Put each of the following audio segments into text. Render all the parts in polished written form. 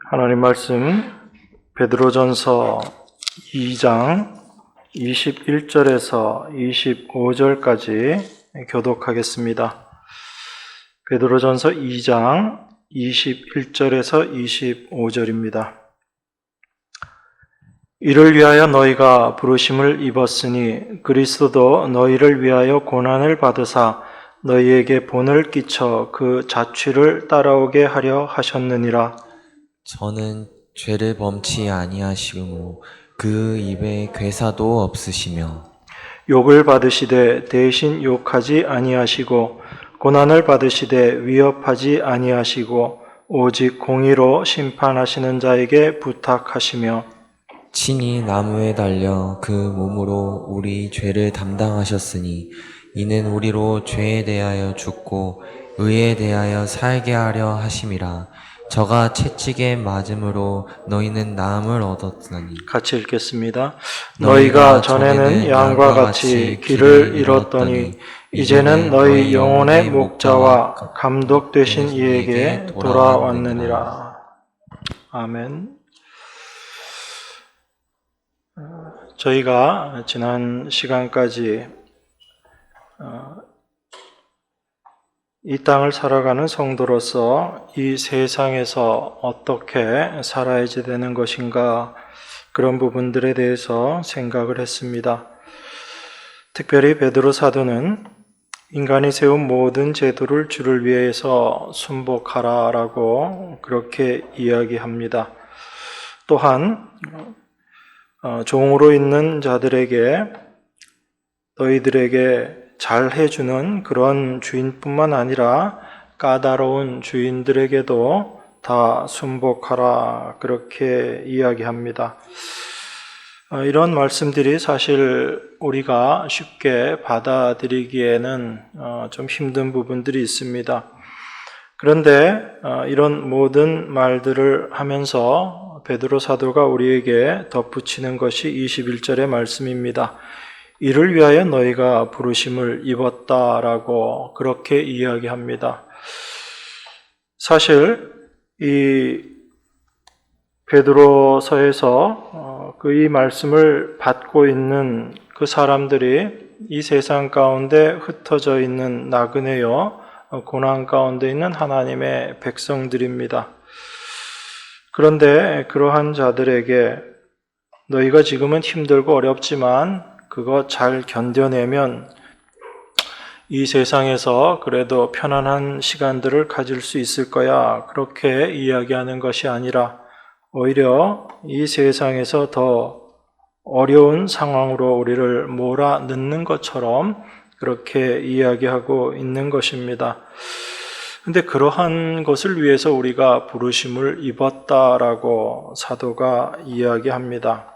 하나님 말씀 베드로전서 2장 21절에서 25절까지 교독하겠습니다. 베드로전서 2장 21절에서 25절입니다. 이를 위하여 너희가 부르심을 입었으니 그리스도도 너희를 위하여 고난을 받으사 너희에게 본을 끼쳐 그 자취를 따라오게 하려 하셨느니라. 저는 죄를 범치 아니하시고 그 입에 괴사도 없으시며 욕을 받으시되 대신 욕하지 아니하시고 고난을 받으시되 위협하지 아니하시고 오직 공의로 심판하시는 자에게 부탁하시며 친히 나무에 달려 그 몸으로 우리 죄를 담당하셨으니 이는 우리로 죄에 대하여 죽고 의에 대하여 살게 하려 하심이라. 저가 채찍에 맞음으로 너희는 나음을 얻었으니. 같이 읽겠습니다. 너희가 전에는 양과 같이 길을 잃었더니 이제는 너희 영혼의 목자와 감독 되신 이에게 돌아왔느니라. 아멘. 저희가 지난 시간까지 이 땅을 살아가는 성도로서 이 세상에서 어떻게 살아야지 되는 것인가, 그런 부분들에 대해서 생각을 했습니다. 특별히 베드로 사도는 인간이 세운 모든 제도를 주를 위해서 순복하라라고 그렇게 이야기합니다. 또한 종으로 있는 자들에게, 너희들에게 잘 해주는 그런 주인뿐만 아니라 까다로운 주인들에게도 다 순복하라, 그렇게 이야기합니다. 이런 말씀들이 사실 우리가 쉽게 받아들이기에는 좀 힘든 부분들이 있습니다. 그런데 이런 모든 말들을 하면서 베드로 사도가 우리에게 덧붙이는 것이 21절의 말씀입니다. 이를 위하여 너희가 부르심을 입었다라고 그렇게 이야기합니다. 사실 이 베드로서에서 이 말씀을 받고 있는 그 사람들이 이 세상 가운데 흩어져 있는 나그네요, 고난 가운데 있는 하나님의 백성들입니다. 그런데 그러한 자들에게 너희가 지금은 힘들고 어렵지만 그거 잘 견뎌내면 이 세상에서 그래도 편안한 시간들을 가질 수 있을 거야, 그렇게 이야기하는 것이 아니라 오히려 이 세상에서 더 어려운 상황으로 우리를 몰아넣는 것처럼 그렇게 이야기하고 있는 것입니다. 근데 그러한 것을 위해서 우리가 부르심을 입었다라고 사도가 이야기합니다.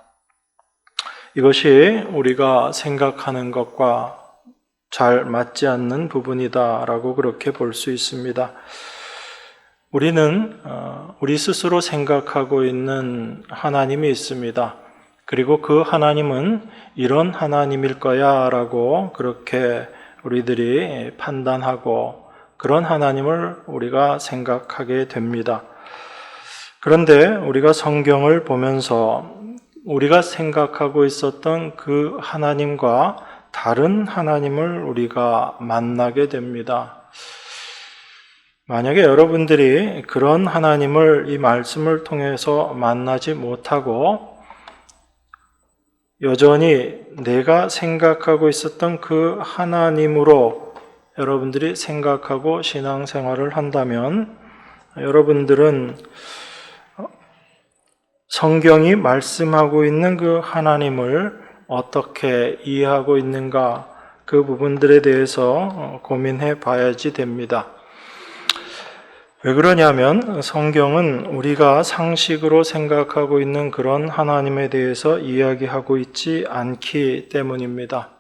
이것이 우리가 생각하는 것과 잘 맞지 않는 부분이다라고 그렇게 볼 수 있습니다. 우리는 우리 스스로 생각하고 있는 하나님이 있습니다. 그리고 그 하나님은 이런 하나님일 거야 라고 그렇게 우리들이 판단하고 그런 하나님을 우리가 생각하게 됩니다. 그런데 우리가 성경을 보면서 우리가 생각하고 있었던 그 하나님과 다른 하나님을 우리가 만나게 됩니다. 만약에 여러분들이 그런 하나님을 이 말씀을 통해서 만나지 못하고 여전히 내가 생각하고 있었던 그 하나님으로 여러분들이 생각하고 신앙생활을 한다면 여러분들은 성경이 말씀하고 있는 그 하나님을 어떻게 이해하고 있는가, 그 부분들에 대해서 고민해 봐야지 됩니다. 왜 그러냐면 성경은 우리가 상식으로 생각하고 있는 그런 하나님에 대해서 이야기하고 있지 않기 때문입니다.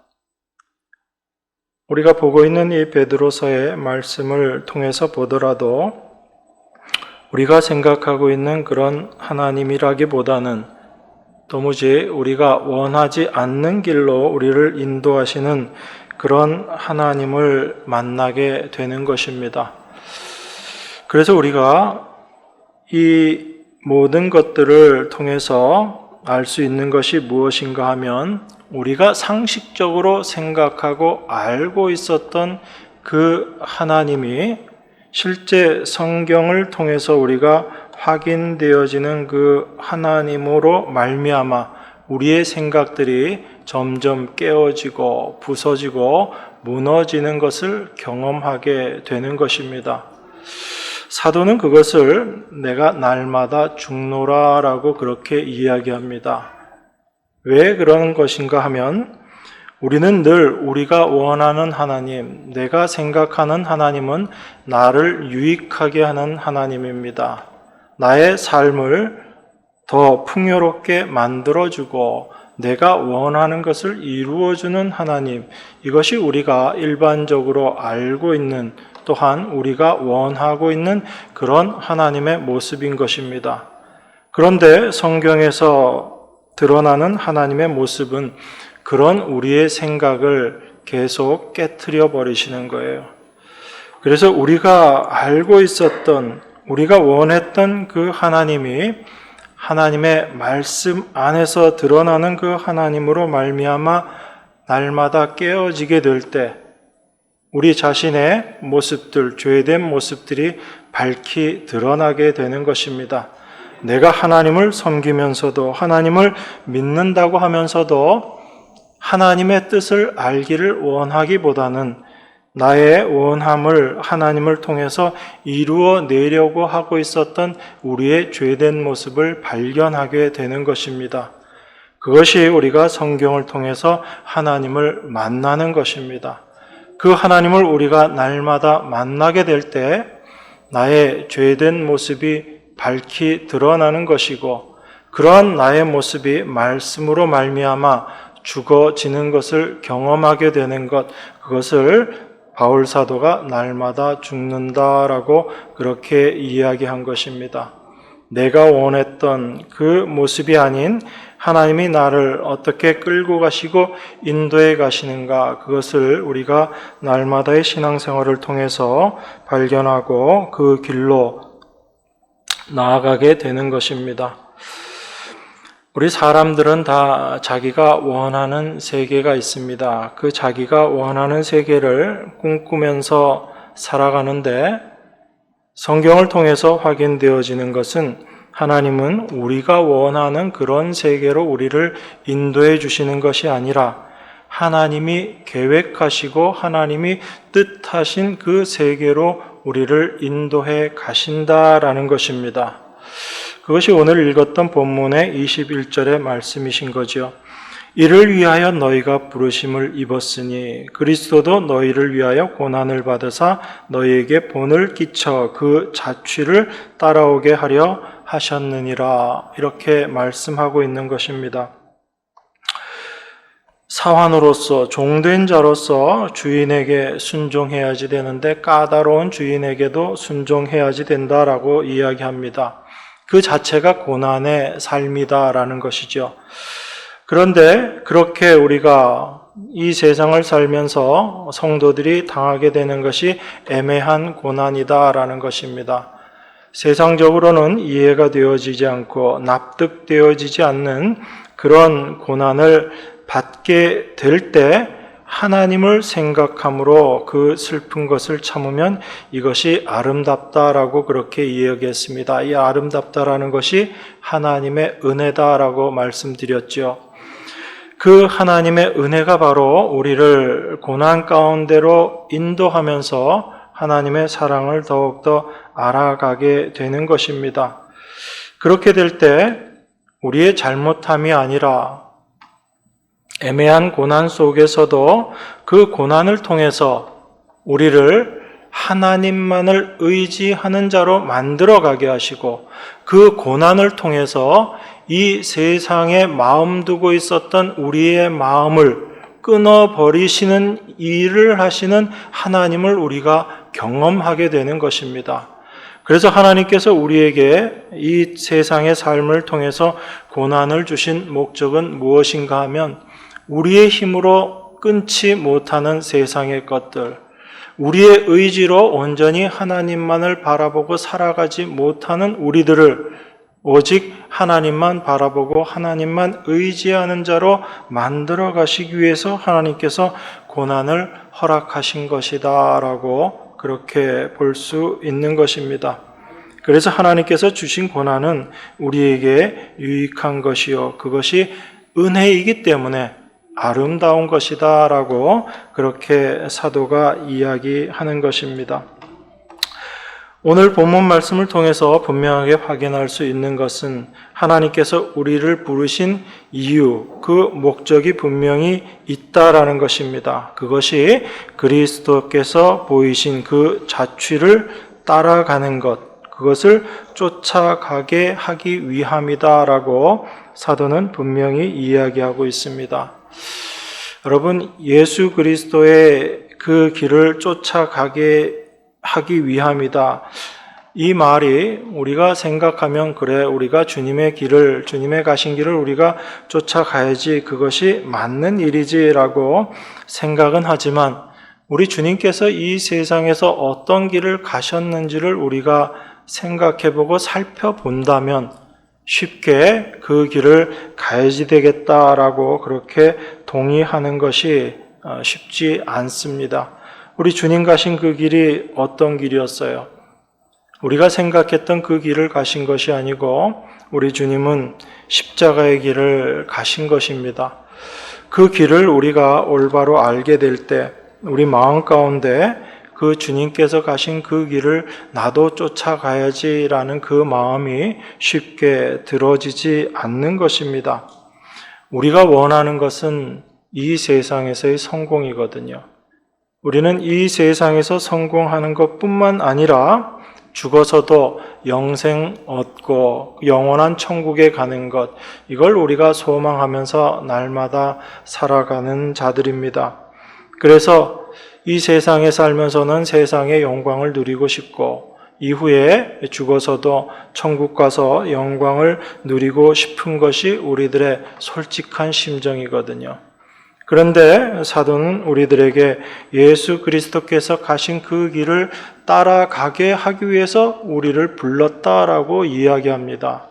우리가 보고 있는 이 베드로서의 말씀을 통해서 보더라도 우리가 생각하고 있는 그런 하나님이라기보다는 도무지 우리가 원하지 않는 길로 우리를 인도하시는 그런 하나님을 만나게 되는 것입니다. 그래서 우리가 이 모든 것들을 통해서 알 수 있는 것이 무엇인가 하면 우리가 상식적으로 생각하고 알고 있었던 그 하나님이 실제 성경을 통해서 우리가 확인되어지는 그 하나님으로 말미암아 우리의 생각들이 점점 깨어지고 부서지고 무너지는 것을 경험하게 되는 것입니다. 사도는 그것을 내가 날마다 죽노라라고 그렇게 이야기합니다. 왜 그런 것인가 하면 우리는 늘 우리가 원하는 하나님, 내가 생각하는 하나님은 나를 유익하게 하는 하나님입니다. 나의 삶을 더 풍요롭게 만들어주고 내가 원하는 것을 이루어주는 하나님, 이것이 우리가 일반적으로 알고 있는 또한 우리가 원하고 있는 그런 하나님의 모습인 것입니다. 그런데 성경에서 드러나는 하나님의 모습은 그런 우리의 생각을 계속 깨트려 버리시는 거예요. 그래서 우리가 알고 있었던, 우리가 원했던 그 하나님이 하나님의 말씀 안에서 드러나는 그 하나님으로 말미암아 날마다 깨어지게 될 때 우리 자신의 모습들, 죄된 모습들이 밝히 드러나게 되는 것입니다. 내가 하나님을 섬기면서도 하나님을 믿는다고 하면서도 하나님의 뜻을 알기를 원하기보다는 나의 원함을 하나님을 통해서 이루어내려고 하고 있었던 우리의 죄된 모습을 발견하게 되는 것입니다. 그것이 우리가 성경을 통해서 하나님을 만나는 것입니다. 그 하나님을 우리가 날마다 만나게 될 때 나의 죄된 모습이 밝히 드러나는 것이고 그러한 나의 모습이 말씀으로 말미암아 죽어지는 것을 경험하게 되는 것, 그것을 바울 사도가 날마다 죽는다라고 그렇게 이야기한 것입니다. 내가 원했던 그 모습이 아닌 하나님이 나를 어떻게 끌고 가시고 인도해 가시는가, 그것을 우리가 날마다의 신앙생활을 통해서 발견하고 그 길로 나아가게 되는 것입니다. 우리 사람들은 다 자기가 원하는 세계가 있습니다. 그 자기가 원하는 세계를 꿈꾸면서 살아가는데 성경을 통해서 확인되어지는 것은 하나님은 우리가 원하는 그런 세계로 우리를 인도해 주시는 것이 아니라 하나님이 계획하시고 하나님이 뜻하신 그 세계로 우리를 인도해 가신다라는 것입니다. 그것이 오늘 읽었던 본문의 21절의 말씀이신 거죠. 이를 위하여 너희가 부르심을 입었으니 그리스도도 너희를 위하여 고난을 받으사 너희에게 본을 끼쳐 그 자취를 따라오게 하려 하셨느니라, 이렇게 말씀하고 있는 것입니다. 사환으로서, 종된 자로서 주인에게 순종해야지 되는데 까다로운 주인에게도 순종해야지 된다라고 이야기합니다. 그 자체가 고난의 삶이다라는 것이죠. 그런데 그렇게 우리가 이 세상을 살면서 성도들이 당하게 되는 것이 애매한 고난이다라는 것입니다. 세상적으로는 이해가 되어지지 않고 납득되어지지 않는 그런 고난을 받게 될 때 하나님을 생각함으로 그 슬픈 것을 참으면 이것이 아름답다라고 그렇게 이야기했습니다. 이 아름답다라는 것이 하나님의 은혜다라고 말씀드렸죠. 그 하나님의 은혜가 바로 우리를 고난 가운데로 인도하면서 하나님의 사랑을 더욱더 알아가게 되는 것입니다. 그렇게 될 때 우리의 잘못함이 아니라 애매한 고난 속에서도 그 고난을 통해서 우리를 하나님만을 의지하는 자로 만들어가게 하시고 그 고난을 통해서 이 세상에 마음 두고 있었던 우리의 마음을 끊어버리시는 일을 하시는 하나님을 우리가 경험하게 되는 것입니다. 그래서 하나님께서 우리에게 이 세상의 삶을 통해서 고난을 주신 목적은 무엇인가 하면 우리의 힘으로 끊지 못하는 세상의 것들, 우리의 의지로 온전히 하나님만을 바라보고 살아가지 못하는 우리들을 오직 하나님만 바라보고 하나님만 의지하는 자로 만들어 가시기 위해서 하나님께서 고난을 허락하신 것이다 라고 그렇게 볼 수 있는 것입니다. 그래서 하나님께서 주신 고난은 우리에게 유익한 것이요 그것이 은혜이기 때문에 아름다운 것이다 라고 그렇게 사도가 이야기하는 것입니다. 오늘 본문 말씀을 통해서 분명하게 확인할 수 있는 것은 하나님께서 우리를 부르신 이유, 그 목적이 분명히 있다라는 것입니다. 그것이 그리스도께서 보이신 그 자취를 따라가는 것, 그것을 쫓아가게 하기 위함이다라고 사도는 분명히 이야기하고 있습니다. 여러분, 예수 그리스도의 그 길을 쫓아가게 하기 위함이다. 이 말이 우리가 생각하면 그래, 우리가 주님의 길을, 주님의 가신 길을 우리가 쫓아가야지, 그것이 맞는 일이지라고 생각은 하지만 우리 주님께서 이 세상에서 어떤 길을 가셨는지를 우리가 생각해보고 살펴본다면 쉽게 그 길을 가야지 되겠다라고 그렇게 동의하는 것이 쉽지 않습니다. 우리 주님 가신 그 길이 어떤 길이었어요? 우리가 생각했던 그 길을 가신 것이 아니고 우리 주님은 십자가의 길을 가신 것입니다. 그 길을 우리가 올바로 알게 될 때 우리 마음 가운데 그 주님께서 가신 그 길을 나도 쫓아가야지라는 그 마음이 쉽게 들어지지 않는 것입니다. 우리가 원하는 것은 이 세상에서의 성공이거든요. 우리는 이 세상에서 성공하는 것뿐만 아니라 죽어서도 영생 얻고 영원한 천국에 가는 것, 이걸 우리가 소망하면서 날마다 살아가는 자들입니다. 그래서 이 세상에 살면서는 세상의 영광을 누리고 싶고 이후에 죽어서도 천국 가서 영광을 누리고 싶은 것이 우리들의 솔직한 심정이거든요. 그런데 사도는 우리들에게 예수 그리스도께서 가신 그 길을 따라가게 하기 위해서 우리를 불렀다라고 이야기합니다.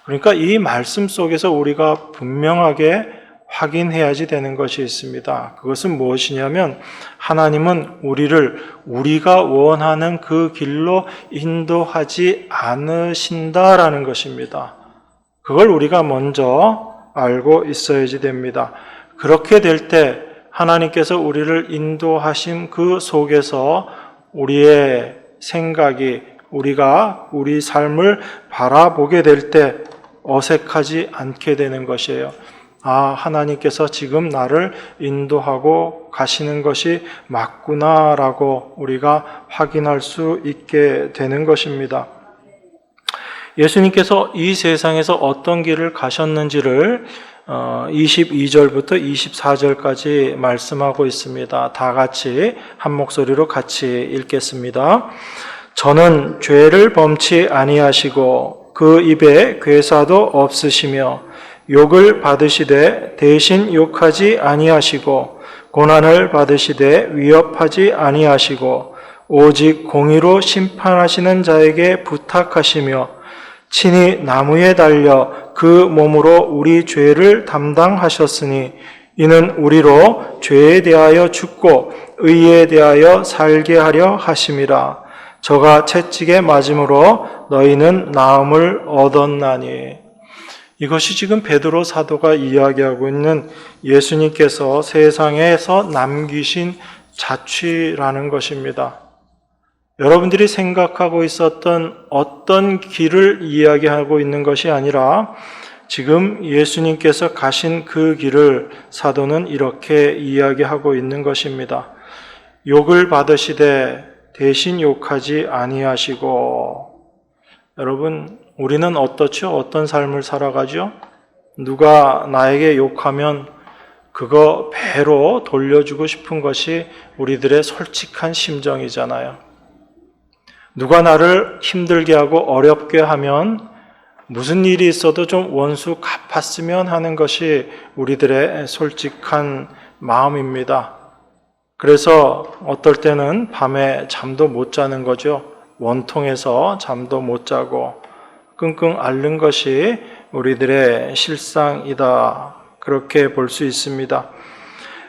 그러니까 이 말씀 속에서 우리가 분명하게 확인해야지 되는 것이 있습니다. 그것은 무엇이냐면 하나님은 우리를 우리가 원하는 그 길로 인도하지 않으신다라는 것입니다. 그걸 우리가 먼저 알고 있어야지 됩니다. 그렇게 될 때 하나님께서 우리를 인도하신 그 속에서 우리의 생각이 우리가 우리 삶을 바라보게 될 때 어색하지 않게 되는 것이에요. 아, 하나님께서 지금 나를 인도하고 가시는 것이 맞구나라고 우리가 확인할 수 있게 되는 것입니다. 예수님께서 이 세상에서 어떤 길을 가셨는지를 22절부터 24절까지 말씀하고 있습니다. 다 같이 한 목소리로 같이 읽겠습니다. 저는 죄를 범치 아니하시고 그 입에 괴사도 없으시며 욕을 받으시되 대신 욕하지 아니하시고 고난을 받으시되 위협하지 아니하시고 오직 공의로 심판하시는 자에게 부탁하시며 친히 나무에 달려 그 몸으로 우리 죄를 담당하셨으니 이는 우리로 죄에 대하여 죽고 의에 대하여 살게 하려 하심이라. 저가 채찍에 맞음으로 너희는 나음을 얻었나니. 이것이 지금 베드로 사도가 이야기하고 있는 예수님께서 세상에서 남기신 자취라는 것입니다. 여러분들이 생각하고 있었던 어떤 길을 이야기하고 있는 것이 아니라 지금 예수님께서 가신 그 길을 사도는 이렇게 이야기하고 있는 것입니다. 욕을 받으시되 대신 욕하지 아니하시고. 여러분, 우리는 어떻죠? 어떤 삶을 살아가죠? 누가 나에게 욕하면 그거 배로 돌려주고 싶은 것이 우리들의 솔직한 심정이잖아요. 누가 나를 힘들게 하고 어렵게 하면 무슨 일이 있어도 좀 원수 갚았으면 하는 것이 우리들의 솔직한 마음입니다. 그래서 어떨 때는 밤에 잠도 못 자는 거죠. 원통해서 잠도 못 자고 끙끙 앓는 것이 우리들의 실상이다. 그렇게 볼 수 있습니다.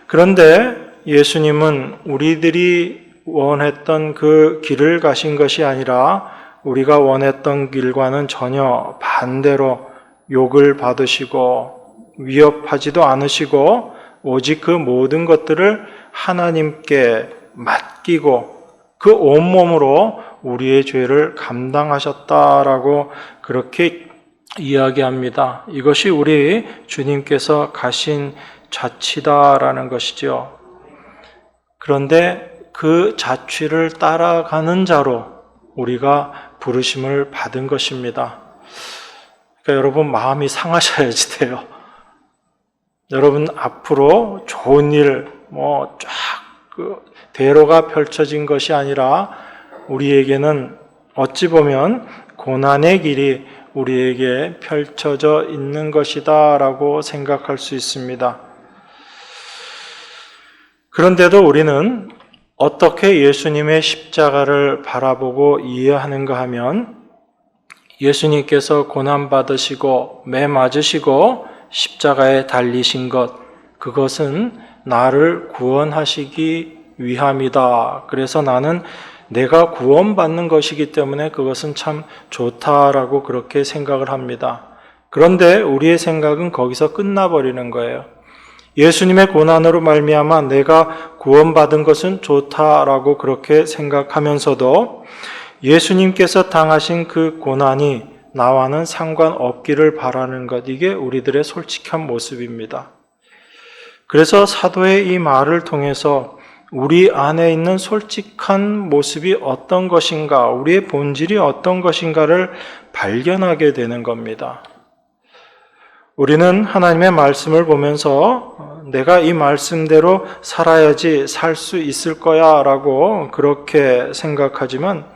그런데 예수님은 우리들이 원했던 그 길을 가신 것이 아니라 우리가 원했던 길과는 전혀 반대로 욕을 받으시고 위협하지도 않으시고 오직 그 모든 것들을 하나님께 맡기고 그 온몸으로 우리의 죄를 감당하셨다라고 그렇게 이야기합니다. 이것이 우리 주님께서 가신 자취다라는 것이죠. 그런데 그 자취를 따라가는 자로 우리가 부르심을 받은 것입니다. 그러니까 여러분 마음이 상하셔야지 돼요. 여러분 앞으로 좋은 일, 대로가 펼쳐진 것이 아니라 우리에게는 어찌 보면 고난의 길이 우리에게 펼쳐져 있는 것이다 라고 생각할 수 있습니다. 그런데도 우리는 어떻게 예수님의 십자가를 바라보고 이해하는가 하면 예수님께서 고난받으시고 매 맞으시고 십자가에 달리신 것, 그것은 나를 구원하시기 위함이다. 그래서 나는 내가 구원받는 것이기 때문에 그것은 참 좋다라고 그렇게 생각을 합니다. 그런데 우리의 생각은 거기서 끝나버리는 거예요. 예수님의 고난으로 말미암아 내가 구원받은 것은 좋다라고 그렇게 생각하면서도 예수님께서 당하신 그 고난이 나와는 상관없기를 바라는 것, 이게 우리들의 솔직한 모습입니다. 그래서 사도의 이 말을 통해서 우리 안에 있는 솔직한 모습이 어떤 것인가, 우리의 본질이 어떤 것인가를 발견하게 되는 겁니다. 우리는 하나님의 말씀을 보면서 내가 이 말씀대로 살아야지 살 수 있을 거야 라고 그렇게 생각하지만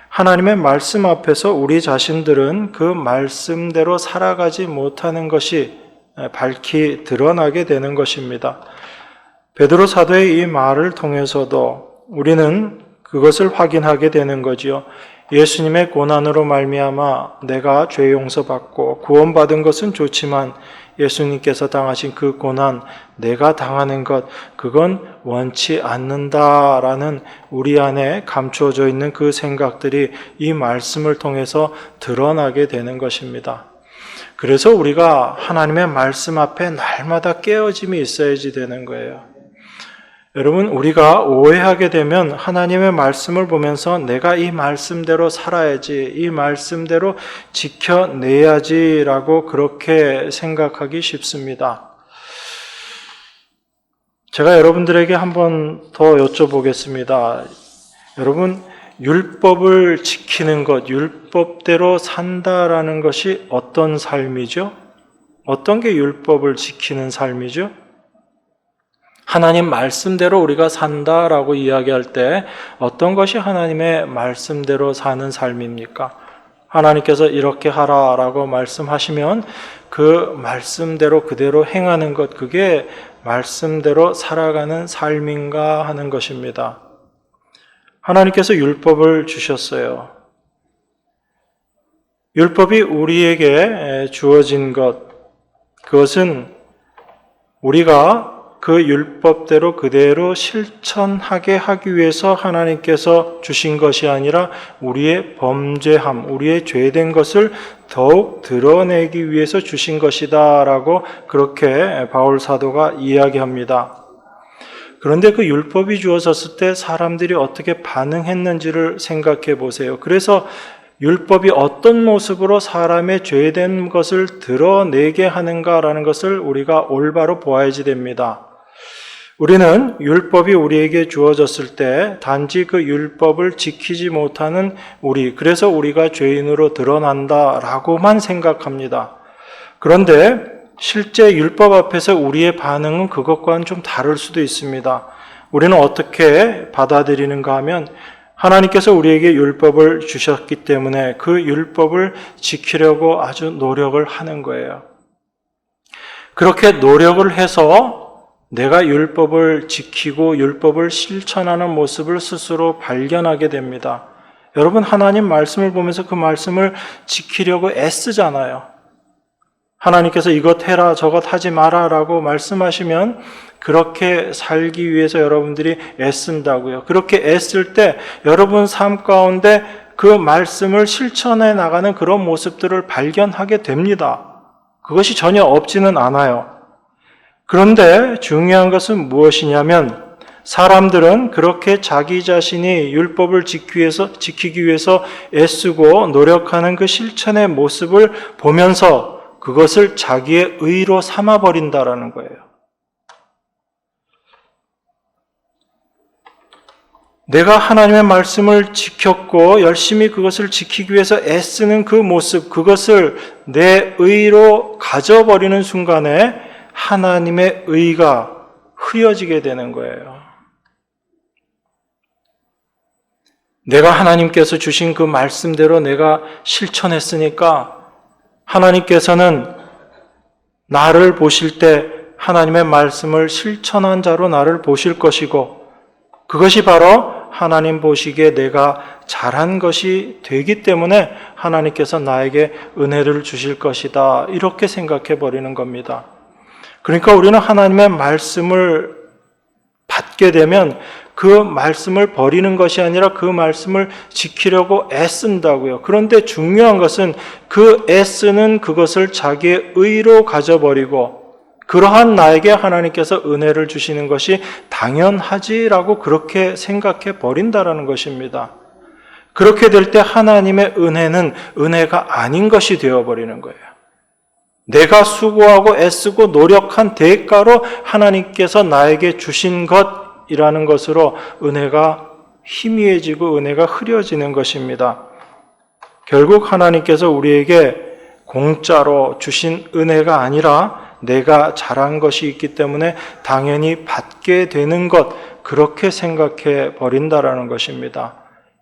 하나님의 말씀 앞에서 우리 자신들은 그 말씀대로 살아가지 못하는 것이 밝히 드러나게 되는 것입니다. 베드로 사도의 이 말을 통해서도 우리는 그것을 확인하게 되는 거지요. 예수님의 고난으로 말미암아 내가 죄 용서받고 구원받은 것은 좋지만 예수님께서 당하신 그 고난, 내가 당하는 것, 그건 원치 않는다라는 우리 안에 감추어져 있는 그 생각들이 이 말씀을 통해서 드러나게 되는 것입니다. 그래서 우리가 하나님의 말씀 앞에 날마다 깨어짐이 있어야지 되는 거예요. 여러분, 우리가 오해하게 되면 하나님의 말씀을 보면서 내가 이 말씀대로 살아야지, 이 말씀대로 지켜내야지라고 그렇게 생각하기 쉽습니다. 제가 여러분들에게 한 번 더 여쭤보겠습니다. 여러분, 율법을 지키는 것, 율법대로 산다라는 것이 어떤 삶이죠? 어떤 게 율법을 지키는 삶이죠? 하나님 말씀대로 우리가 산다라고 이야기할 때 어떤 것이 하나님의 말씀대로 사는 삶입니까? 하나님께서 이렇게 하라라고 말씀하시면 그 말씀대로 그대로 행하는 것, 그게 말씀대로 살아가는 삶인가 하는 것입니다. 하나님께서 율법을 주셨어요. 율법이 우리에게 주어진 것, 그것은 우리가 그 율법대로 그대로 실천하게 하기 위해서 하나님께서 주신 것이 아니라 우리의 범죄함, 우리의 죄된 것을 더욱 드러내기 위해서 주신 것이다 라고 그렇게 바울 사도가 이야기합니다. 그런데 그 율법이 주어졌을 때 사람들이 어떻게 반응했는지를 생각해 보세요. 그래서 율법이 어떤 모습으로 사람의 죄된 것을 드러내게 하는가라는 것을 우리가 올바로 보아야지 됩니다. 우리는 율법이 우리에게 주어졌을 때 단지 그 율법을 지키지 못하는 그래서 우리가 죄인으로 드러난다라고만 생각합니다. 그런데 실제 율법 앞에서 우리의 반응은 그것과는 좀 다를 수도 있습니다. 우리는 어떻게 받아들이는가 하면 하나님께서 우리에게 율법을 주셨기 때문에 그 율법을 지키려고 아주 노력을 하는 거예요. 그렇게 노력을 해서 내가 율법을 지키고 율법을 실천하는 모습을 스스로 발견하게 됩니다. 여러분, 하나님 말씀을 보면서 그 말씀을 지키려고 애쓰잖아요. 하나님께서 이것 해라 저것 하지 마라 라고 말씀하시면 그렇게 살기 위해서 여러분들이 애쓴다고요. 그렇게 애쓸 때 여러분 삶 가운데 그 말씀을 실천해 나가는 그런 모습들을 발견하게 됩니다. 그것이 전혀 없지는 않아요. 그런데 중요한 것은 무엇이냐면 사람들은 그렇게 자기 자신이 율법을 지키기 위해서 애쓰고 노력하는 그 실천의 모습을 보면서 그것을 자기의 의로 삼아버린다라는 거예요. 내가 하나님의 말씀을 지켰고 열심히 그것을 지키기 위해서 애쓰는 그 모습, 그것을 내 의로 가져버리는 순간에 하나님의 의가 흐려지게 되는 거예요. 내가 하나님께서 주신 그 말씀대로 내가 실천했으니까 하나님께서는 나를 보실 때 하나님의 말씀을 실천한 자로 나를 보실 것이고 그것이 바로 하나님 보시기에 내가 잘한 것이 되기 때문에 하나님께서 나에게 은혜를 주실 것이다. 이렇게 생각해 버리는 겁니다. 그러니까 우리는 하나님의 말씀을 받게 되면 그 말씀을 버리는 것이 아니라 그 말씀을 지키려고 애쓴다고요. 그런데 중요한 것은 그 애쓰는 그것을 자기의 의로 가져버리고 그러한 나에게 하나님께서 은혜를 주시는 것이 당연하지라고 그렇게 생각해 버린다라는 것입니다. 그렇게 될 때 하나님의 은혜는 은혜가 아닌 것이 되어버리는 거예요. 내가 수고하고 애쓰고 노력한 대가로 하나님께서 나에게 주신 것이라는 것으로 은혜가 희미해지고 은혜가 흐려지는 것입니다. 결국 하나님께서 우리에게 공짜로 주신 은혜가 아니라 내가 잘한 것이 있기 때문에 당연히 받게 되는 것, 그렇게 생각해 버린다라는 것입니다.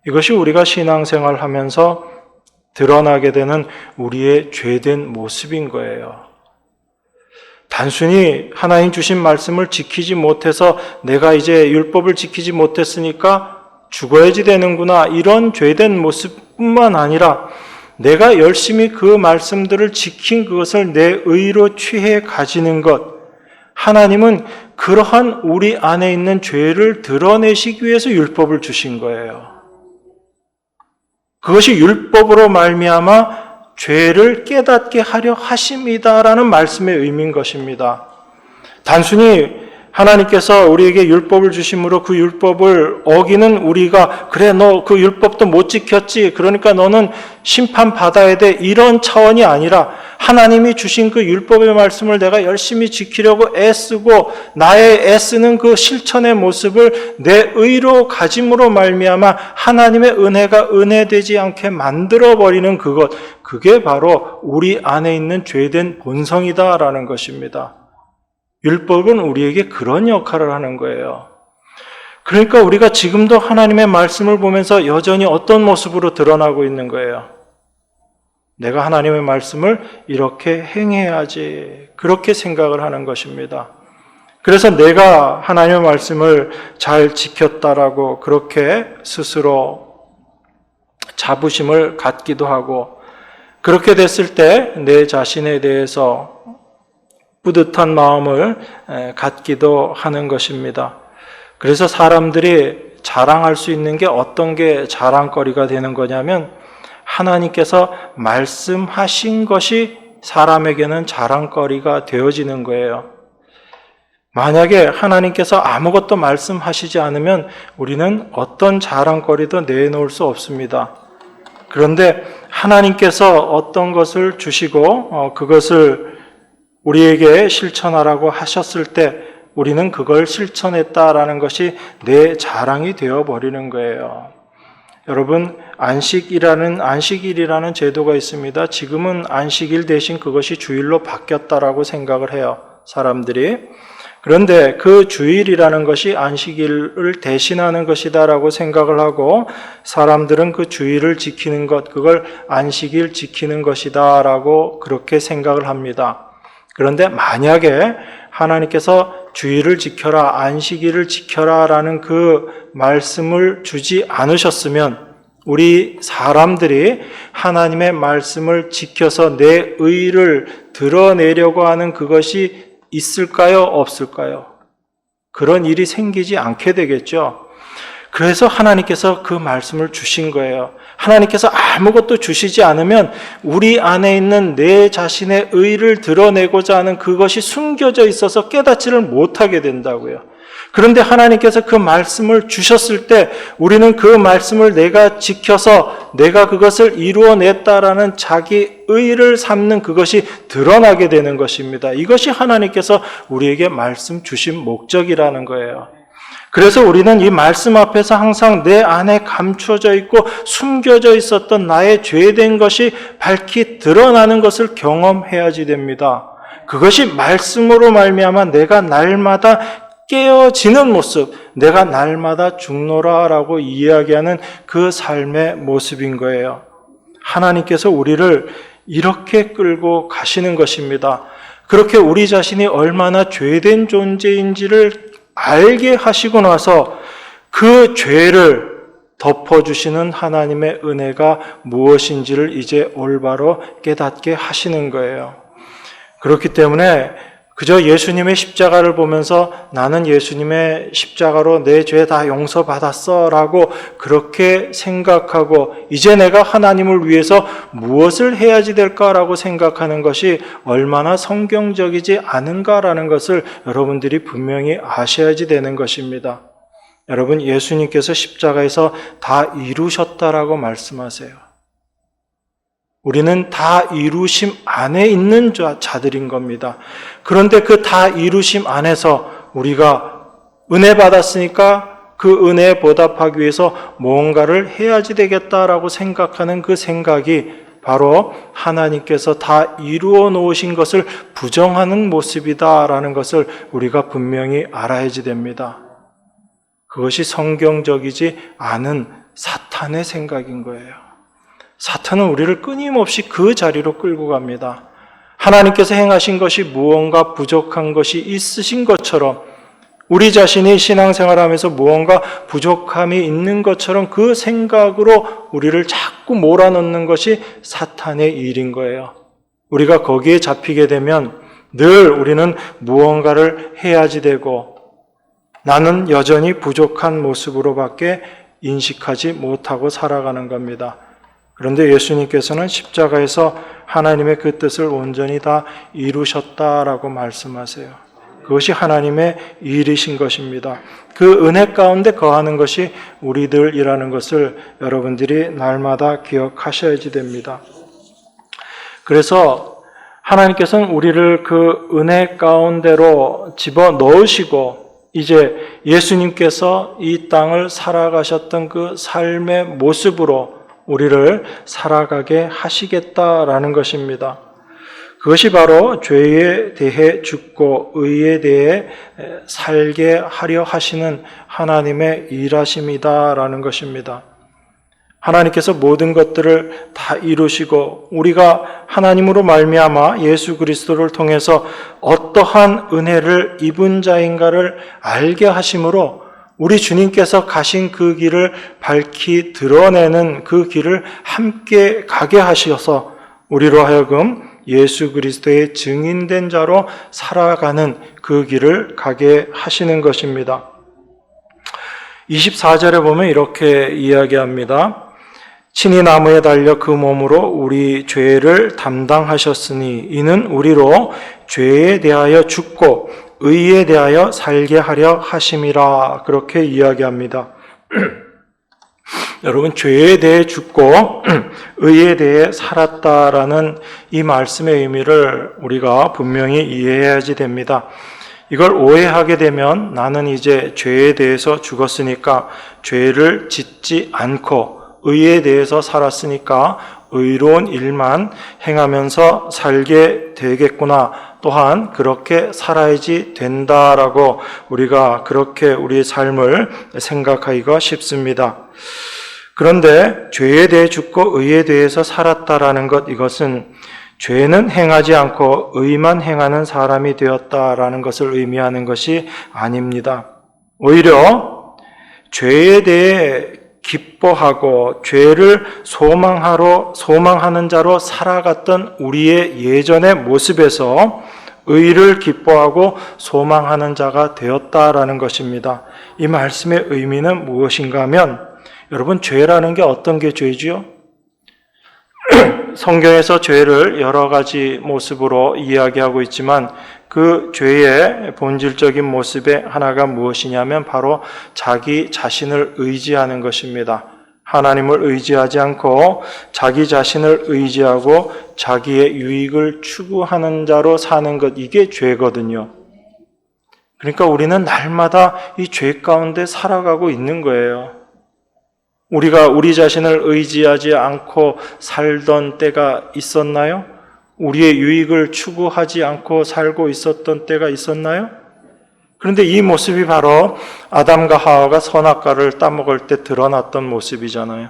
이것이 우리가 신앙생활 하면서 드러나게 되는 우리의 죄된 모습인 거예요. 단순히 하나님 주신 말씀을 지키지 못해서 내가 이제 율법을 지키지 못했으니까 죽어야지 되는구나, 이런 죄된 모습뿐만 아니라 내가 열심히 그 말씀들을 지킨 그것을 내 의로 취해 가지는 것, 하나님은 그러한 우리 안에 있는 죄를 드러내시기 위해서 율법을 주신 거예요. 그것이 율법으로 말미암아 죄를 깨닫게 하려 하심이다라는 말씀의 의미인 것입니다. 단순히 하나님께서 우리에게 율법을 주심으로 그 율법을 어기는 우리가 그래 너 그 율법도 못 지켰지 그러니까 너는 심판받아야 돼, 이런 차원이 아니라 하나님이 주신 그 율법의 말씀을 내가 열심히 지키려고 애쓰고 나의 애쓰는 그 실천의 모습을 내 의로 가짐으로 말미암아 하나님의 은혜가 은혜되지 않게 만들어버리는 그것, 그게 바로 우리 안에 있는 죄된 본성이다라는 것입니다. 율법은 우리에게 그런 역할을 하는 거예요. 그러니까 우리가 지금도 하나님의 말씀을 보면서 여전히 어떤 모습으로 드러나고 있는 거예요? 내가 하나님의 말씀을 이렇게 행해야지, 그렇게 생각을 하는 것입니다. 그래서 내가 하나님의 말씀을 잘 지켰다라고 그렇게 스스로 자부심을 갖기도 하고, 그렇게 됐을 때 내 자신에 대해서 뿌듯한 마음을 갖기도 하는 것입니다. 그래서 사람들이 자랑할 수 있는 게 어떤 게 자랑거리가 되는 거냐면 하나님께서 말씀하신 것이 사람에게는 자랑거리가 되어지는 거예요. 만약에 하나님께서 아무것도 말씀하시지 않으면 우리는 어떤 자랑거리도 내놓을 수 없습니다. 그런데 하나님께서 어떤 것을 주시고 그것을 우리에게 실천하라고 하셨을 때 우리는 그걸 실천했다라는 것이 내 자랑이 되어버리는 거예요. 여러분, 안식일이라는 제도가 있습니다. 지금은 안식일 대신 그것이 주일로 바뀌었다라고 생각을 해요, 사람들이. 그런데 그 주일이라는 것이 안식일을 대신하는 것이다라고 생각을 하고 사람들은 그 주일을 지키는 것, 그걸 안식일 지키는 것이다라고 그렇게 생각을 합니다. 그런데 만약에 하나님께서 주일을 지켜라, 안식일을 지켜라 라는 그 말씀을 주지 않으셨으면 우리 사람들이 하나님의 말씀을 지켜서 내 의를 드러내려고 하는 그것이 있을까요? 없을까요? 그런 일이 생기지 않게 되겠죠. 그래서 하나님께서 그 말씀을 주신 거예요. 하나님께서 아무것도 주시지 않으면 우리 안에 있는 내 자신의 의를 드러내고자 하는 그것이 숨겨져 있어서 깨닫지를 못하게 된다고요. 그런데 하나님께서 그 말씀을 주셨을 때 우리는 그 말씀을 내가 지켜서 내가 그것을 이루어냈다라는 자기 의를 삼는 그것이 드러나게 되는 것입니다. 이것이 하나님께서 우리에게 말씀 주신 목적이라는 거예요. 그래서 우리는 이 말씀 앞에서 항상 내 안에 감춰져 있고 숨겨져 있었던 나의 죄된 것이 밝히 드러나는 것을 경험해야지 됩니다. 그것이 말씀으로 말미암아 내가 날마다 깨어지는 모습, 내가 날마다 죽노라라고 이야기하는 그 삶의 모습인 거예요. 하나님께서 우리를 이렇게 끌고 가시는 것입니다. 그렇게 우리 자신이 얼마나 죄된 존재인지를 알게 하시고 나서 그 죄를 덮어주시는 하나님의 은혜가 무엇인지를 이제 올바로 깨닫게 하시는 거예요. 그렇기 때문에 그저 예수님의 십자가를 보면서 나는 예수님의 십자가로 내 죄 다 용서받았어 라고 그렇게 생각하고 이제 내가 하나님을 위해서 무엇을 해야지 될까라고 생각하는 것이 얼마나 성경적이지 않은가라는 것을 여러분들이 분명히 아셔야지 되는 것입니다. 여러분, 예수님께서 십자가에서 다 이루셨다라고 말씀하세요. 우리는 다 이루심 안에 있는 자들인 겁니다. 그런데 그 다 이루심 안에서 우리가 은혜 받았으니까 그 은혜에 보답하기 위해서 뭔가를 해야지 되겠다라고 생각하는 그 생각이 바로 하나님께서 다 이루어 놓으신 것을 부정하는 모습이다라는 것을 우리가 분명히 알아야지 됩니다. 그것이 성경적이지 않은 사탄의 생각인 거예요. 사탄은 우리를 끊임없이 그 자리로 끌고 갑니다. 하나님께서 행하신 것이 무언가 부족한 것이 있으신 것처럼 우리 자신이 신앙생활하면서 무언가 부족함이 있는 것처럼 그 생각으로 우리를 자꾸 몰아넣는 것이 사탄의 일인 거예요. 우리가 거기에 잡히게 되면 늘 우리는 무언가를 해야지 되고 나는 여전히 부족한 모습으로밖에 인식하지 못하고 살아가는 겁니다. 그런데 예수님께서는 십자가에서 하나님의 그 뜻을 온전히 다 이루셨다라고 말씀하세요. 그것이 하나님의 일이신 것입니다. 그 은혜 가운데 거하는 것이 우리들이라는 것을 여러분들이 날마다 기억하셔야지 됩니다. 그래서 하나님께서는 우리를 그 은혜 가운데로 집어넣으시고 이제 예수님께서 이 땅을 살아가셨던 그 삶의 모습으로 우리를 살아가게 하시겠다라는 것입니다. 그것이 바로 죄에 대해 죽고 의에 대해 살게 하려 하시는 하나님의 일하심이다라는 것입니다. 하나님께서 모든 것들을 다 이루시고 우리가 하나님으로 말미암아 예수 그리스도를 통해서 어떠한 은혜를 입은 자인가를 알게 하심으로 우리 주님께서 가신 그 길을 밝히 드러내는 그 길을 함께 가게 하셔서 우리로 하여금 예수 그리스도의 증인된 자로 살아가는 그 길을 가게 하시는 것입니다. 24절에 보면 이렇게 이야기합니다. 친히 나무에 달려 그 몸으로 우리 죄를 담당하셨으니 이는 우리로 죄에 대하여 죽고 의에 대하여 살게 하려 하심이라 그렇게 이야기합니다. 여러분, 죄에 대해 죽고 의에 대해 살았다라는 이 말씀의 의미를 우리가 분명히 이해해야지 됩니다. 이걸 오해하게 되면 나는 이제 죄에 대해서 죽었으니까 죄를 짓지 않고 의에 대해서 살았으니까 의로운 일만 행하면서 살게 되겠구나. 또한 그렇게 살아야지 된다라고 우리가 그렇게 우리의 삶을 생각하기가 쉽습니다. 그런데 죄에 대해 죽고 의에 대해서 살았다라는 것, 이것은 죄는 행하지 않고 의만 행하는 사람이 되었다라는 것을 의미하는 것이 아닙니다. 오히려 죄에 대해 기뻐하고 죄를 소망하는 자로 살아갔던 우리의 예전의 모습에서 의를 기뻐하고 소망하는 자가 되었다라는 것입니다. 이 말씀의 의미는 무엇인가 하면, 여러분, 죄라는 게 어떤 게 죄지요? 성경에서 죄를 여러 가지 모습으로 이야기하고 있지만 그 죄의 본질적인 모습의 하나가 무엇이냐면 바로 자기 자신을 의지하는 것입니다. 하나님을 의지하지 않고 자기 자신을 의지하고 자기의 유익을 추구하는 자로 사는 것, 이게 죄거든요. 그러니까 우리는 날마다 이 죄 가운데 살아가고 있는 거예요. 우리가 우리 자신을 의지하지 않고 살던 때가 있었나요? 우리의 유익을 추구하지 않고 살고 있었던 때가 있었나요? 그런데 이 모습이 바로 아담과 하와가 선악과를 따먹을 때 드러났던 모습이잖아요.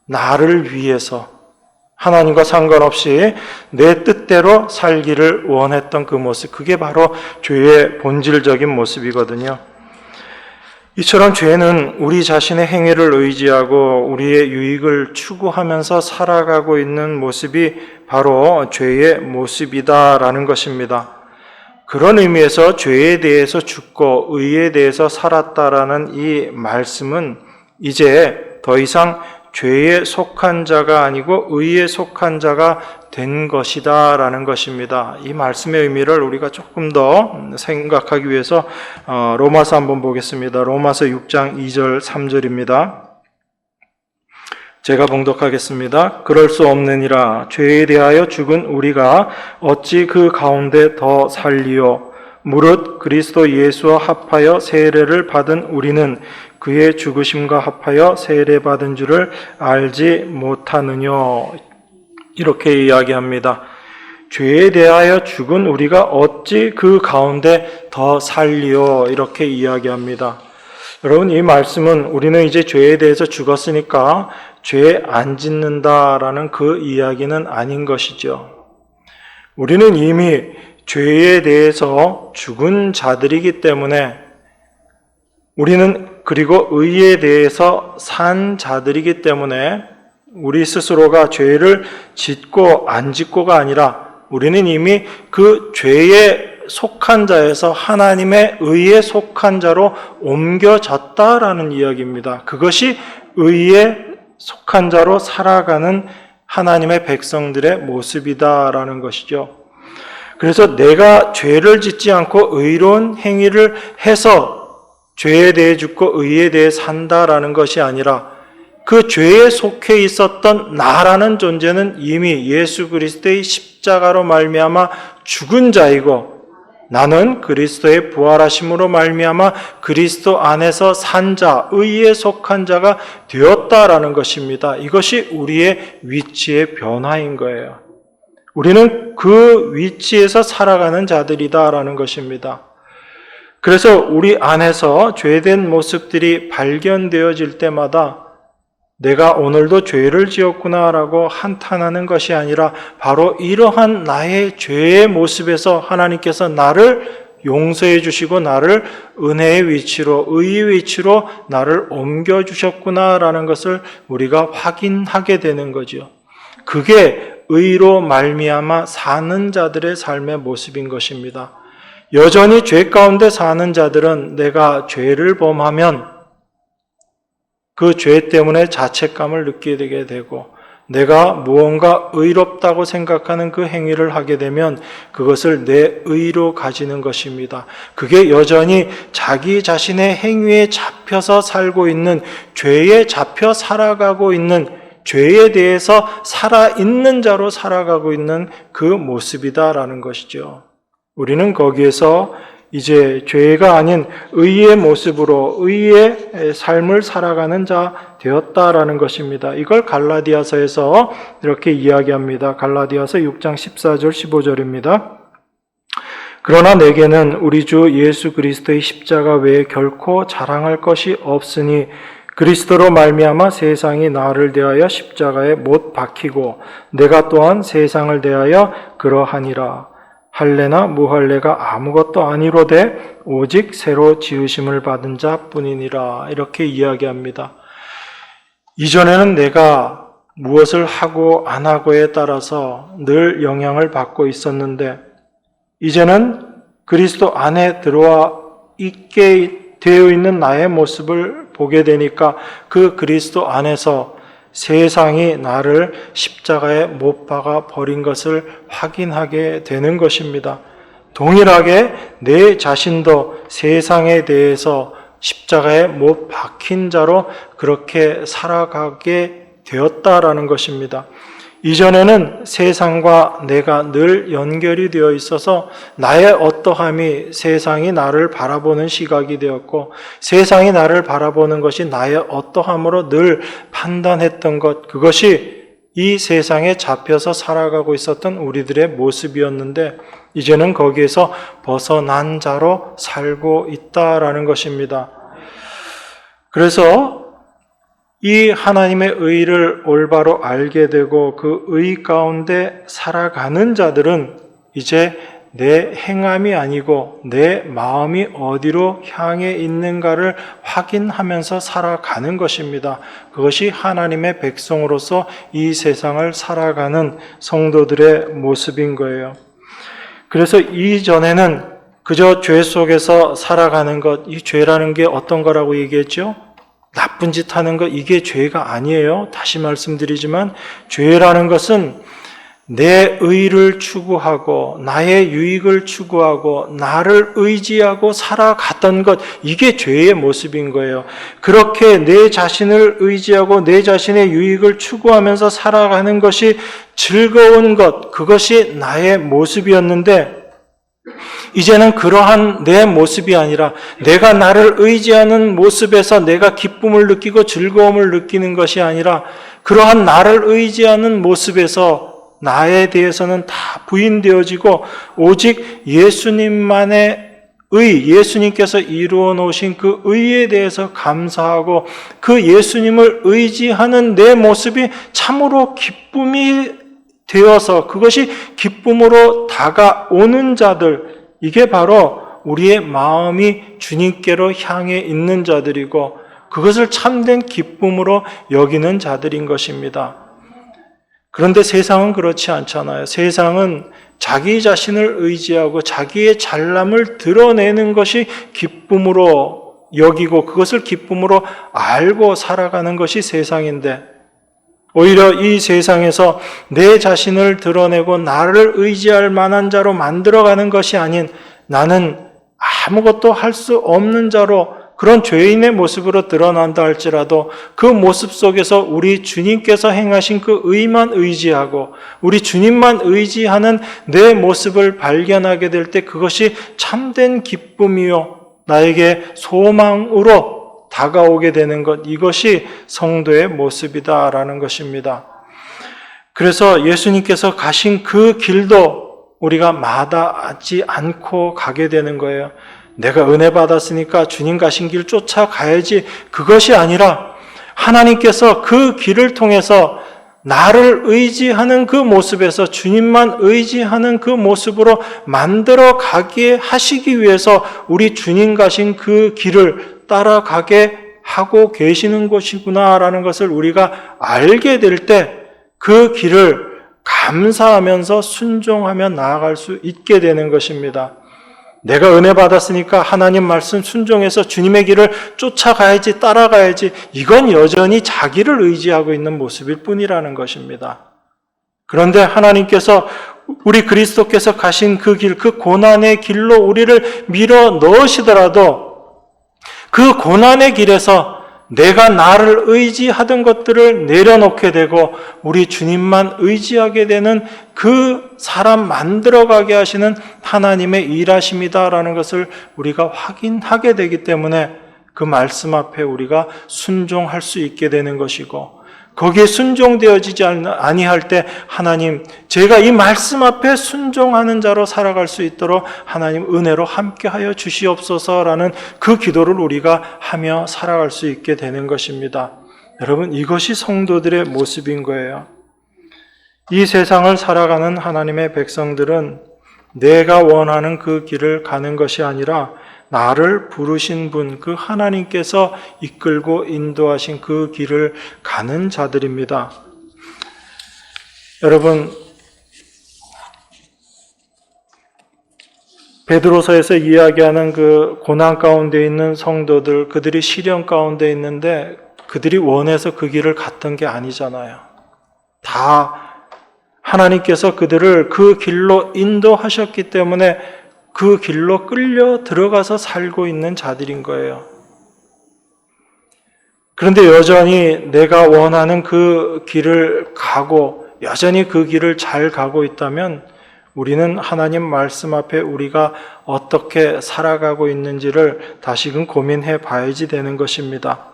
나를 위해서 하나님과 상관없이 내 뜻대로 살기를 원했던 그 모습, 그게 바로 죄의 본질적인 모습이거든요. 이처럼 죄는 우리 자신의 행위를 의지하고 우리의 유익을 추구하면서 살아가고 있는 모습이 바로 죄의 모습이다라는 것입니다. 그런 의미에서 죄에 대해서 죽고 의에 대해서 살았다라는 이 말씀은 이제 더 이상 죄에 속한 자가 아니고 의에 속한 자가 된 것이다 라는 것입니다. 이 말씀의 의미를 우리가 조금 더 생각하기 위해서 로마서 한번 보겠습니다. 로마서 6장 2절 3절입니다. 제가 봉독하겠습니다. 그럴 수 없느니라. 죄에 대하여 죽은 우리가 어찌 그 가운데 더 살리요. 무릇 그리스도 예수와 합하여 세례를 받은 우리는 그의 죽으심과 합하여 세례받은 줄을 알지 못하느냐. 이렇게 이야기합니다. 죄에 대하여 죽은 우리가 어찌 그 가운데 더 살리요. 이렇게 이야기합니다. 여러분, 이 말씀은 우리는 이제 죄에 대해서 죽었으니까 죄 안 짓는다라는 그 이야기는 아닌 것이죠. 우리는 이미 죄에 대해서 죽은 자들이기 때문에 우리는 그리고 의에 대해서 산 자들이기 때문에 우리 스스로가 죄를 짓고 안 짓고가 아니라 우리는 이미 그 죄에 속한 자에서 하나님의 의에 속한 자로 옮겨졌다라는 이야기입니다. 그것이 의에 속한 자로 살아가는 하나님의 백성들의 모습이다라는 것이죠. 그래서 내가 죄를 짓지 않고 의로운 행위를 해서 죄에 대해 죽고 의에 대해 산다라는 것이 아니라 그 죄에 속해 있었던 나라는 존재는 이미 예수 그리스도의 십자가로 말미암아 죽은 자이고 나는 그리스도의 부활하심으로 말미암아 그리스도 안에서 산 자, 의에 속한 자가 되었다라는 것입니다. 이것이 우리의 위치의 변화인 거예요. 우리는 그 위치에서 살아가는 자들이다라는 것입니다. 그래서 우리 안에서 죄된 모습들이 발견되어질 때마다 내가 오늘도 죄를 지었구나라고 한탄하는 것이 아니라 바로 이러한 나의 죄의 모습에서 하나님께서 나를 용서해 주시고 나를 은혜의 위치로, 의의 위치로 나를 옮겨주셨구나라는 것을 우리가 확인하게 되는 거죠. 그게 의로 말미암아 사는 자들의 삶의 모습인 것입니다. 여전히 죄 가운데 사는 자들은 내가 죄를 범하면 그 죄 때문에 자책감을 느끼게 되고 내가 무언가 의롭다고 생각하는 그 행위를 하게 되면 그것을 내 의로 가지는 것입니다. 그게 여전히 자기 자신의 행위에 잡혀서 살고 있는, 죄에 잡혀 살아가고 있는, 죄에 대해서 살아있는 자로 살아가고 있는 그 모습이다라는 것이죠. 우리는 거기에서 이제 죄가 아닌 의의 모습으로 의의 삶을 살아가는 자 되었다라는 것입니다. 이걸 갈라디아서에서 이렇게 이야기합니다. 갈라디아서 6장 14절 15절입니다. 그러나 내게는 우리 주 예수 그리스도의 십자가 외에 결코 자랑할 것이 없으니 그리스도로 말미암아 세상이 나를 대하여 십자가에 못 박히고 내가 또한 세상을 대하여 그러하니라. 할례나 무할례가 아무것도 아니로되 오직 새로 지으심을 받은 자뿐이니라. 이렇게 이야기합니다. 이전에는 내가 무엇을 하고 안 하고에 따라서 늘 영향을 받고 있었는데 이제는 그리스도 안에 들어와 있게 되어 있는 나의 모습을 보게 되니까 그 그리스도 안에서 세상이 나를 십자가에 못 박아 버린 것을 확인하게 되는 것입니다. 동일하게 내 자신도 세상에 대해서 십자가에 못 박힌 자로 그렇게 살아가게 되었다라는 것입니다. 이전에는 세상과 내가 늘 연결이 되어 있어서 나의 어떠함이 세상이 나를 바라보는 시각이 되었고 세상이 나를 바라보는 것이 나의 어떠함으로 늘 판단했던 것, 그것이 이 세상에 잡혀서 살아가고 있었던 우리들의 모습이었는데 이제는 거기에서 벗어난 자로 살고 있다라는 것입니다. 그래서 이 하나님의 의를 올바로 알게 되고 그 의 가운데 살아가는 자들은 이제 내 행함이 아니고 내 마음이 어디로 향해 있는가를 확인하면서 살아가는 것입니다. 그것이 하나님의 백성으로서 이 세상을 살아가는 성도들의 모습인 거예요. 그래서 이전에는 그저 죄 속에서 살아가는 것, 이 죄라는 게 어떤 거라고 얘기했죠? 나쁜 짓 하는 것, 이게 죄가 아니에요. 다시 말씀드리지만 죄라는 것은 내 의를 추구하고 나의 유익을 추구하고 나를 의지하고 살아갔던 것, 이게 죄의 모습인 거예요. 그렇게 내 자신을 의지하고 내 자신의 유익을 추구하면서 살아가는 것이 즐거운 것, 그것이 나의 모습이었는데 이제는 그러한 내 모습이 아니라 내가 나를 의지하는 모습에서 내가 기쁨을 느끼고 즐거움을 느끼는 것이 아니라 그러한 나를 의지하는 모습에서 나에 대해서는 다 부인되어지고 오직 예수님만의 의, 예수님께서 이루어 놓으신 그 의에 대해서 감사하고 그 예수님을 의지하는 내 모습이 참으로 기쁨이 되어서 그것이 기쁨으로 다가오는 자들, 이게 바로 우리의 마음이 주님께로 향해 있는 자들이고 그것을 참된 기쁨으로 여기는 자들인 것입니다. 그런데 세상은 그렇지 않잖아요. 세상은 자기 자신을 의지하고 자기의 잘남을 드러내는 것이 기쁨으로 여기고 그것을 기쁨으로 알고 살아가는 것이 세상인데 오히려 이 세상에서 내 자신을 드러내고 나를 의지할 만한 자로 만들어가는 것이 아닌 나는 아무것도 할 수 없는 자로 그런 죄인의 모습으로 드러난다 할지라도 그 모습 속에서 우리 주님께서 행하신 그 의만 의지하고 우리 주님만 의지하는 내 모습을 발견하게 될 때 그것이 참된 기쁨이요 나에게 소망으로 다가오게 되는 것, 이것이 성도의 모습이다라는 것입니다. 그래서 예수님께서 가신 그 길도 우리가 마다하지 않고 가게 되는 거예요. 내가 은혜 받았으니까 주님 가신 길 쫓아가야지, 그것이 아니라 하나님께서 그 길을 통해서 나를 의지하는 그 모습에서 주님만 의지하는 그 모습으로 만들어 가게 하시기 위해서 우리 주님 가신 그 길을 따라가게 하고 계시는 것이구나라는 것을 우리가 알게 될 때 그 길을 감사하면서 순종하며 나아갈 수 있게 되는 것입니다. 내가 은혜 받았으니까 하나님 말씀 순종해서 주님의 길을 쫓아가야지, 따라가야지, 이건 여전히 자기를 의지하고 있는 모습일 뿐이라는 것입니다. 그런데 하나님께서 우리 그리스도께서 가신 그 길, 그 고난의 길로 우리를 밀어 넣으시더라도 그 고난의 길에서 내가 나를 의지하던 것들을 내려놓게 되고 우리 주님만 의지하게 되는 그 사람 만들어가게 하시는 하나님의 일하심이다라는 것을 우리가 확인하게 되기 때문에 그 말씀 앞에 우리가 순종할 수 있게 되는 것이고 거기에 순종되어지지 아니할 때 하나님, 제가 이 말씀 앞에 순종하는 자로 살아갈 수 있도록 하나님 은혜로 함께하여 주시옵소서라는 그 기도를 우리가 하며 살아갈 수 있게 되는 것입니다. 여러분, 이것이 성도들의 모습인 거예요. 이 세상을 살아가는 하나님의 백성들은 내가 원하는 그 길을 가는 것이 아니라 나를 부르신 분, 그 하나님께서 이끌고 인도하신 그 길을 가는 자들입니다. 여러분, 베드로서에서 이야기하는 그 고난 가운데 있는 성도들, 그들이 시련 가운데 있는데 그들이 원해서 그 길을 갔던 게 아니잖아요. 다 하나님께서 그들을 그 길로 인도하셨기 때문에 그 길로 끌려 들어가서 살고 있는 자들인 거예요. 그런데 여전히 내가 원하는 그 길을 가고 여전히 그 길을 잘 가고 있다면 우리는 하나님 말씀 앞에 우리가 어떻게 살아가고 있는지를 다시금 고민해 봐야지 되는 것입니다.